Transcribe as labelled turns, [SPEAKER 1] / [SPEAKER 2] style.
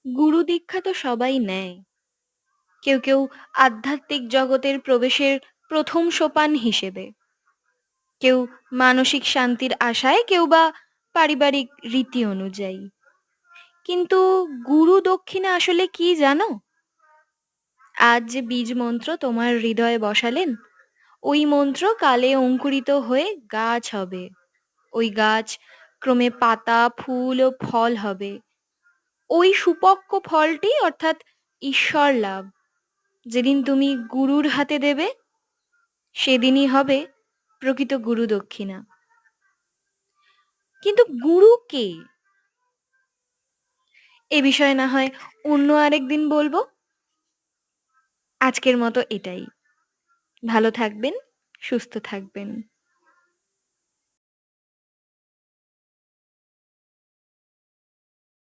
[SPEAKER 1] গুরু দীক্ষা তো সবাই নেয়। কেউ কেউ আধ্যাত্মিক জগতের প্রবেশের প্রথম সোপান হিসেবে, কেউ মানসিক শান্তির আশায়, কেউ বা পারিবারিক রীতি অনুযায়ী। কিন্তু গুরু দক্ষিণা আসলে কি জানো? আজ যে বীজ মন্ত্র তোমার হৃদয়ে বসালেন, ওই মন্ত্র কালে অঙ্কুরিত হয়ে গাছ হবে। ওই গাছ ক্রমে পাতা, ফুল ও ফল হবে। ওই সুপক্ক ফলটি অর্থাৎ ঈশ্বর লাভ যেদিন তুমি গুরুর হাতে দেবে, সেদিনই হবে প্রকৃত গুরু দক্ষিণা। কিন্তু গুরু কে, এ বিষয়ে না হয় অন্য আরেকদিন বলবো। আজকের মতো এটাই। ভালো থাকবেন, সুস্থ থাকবেন।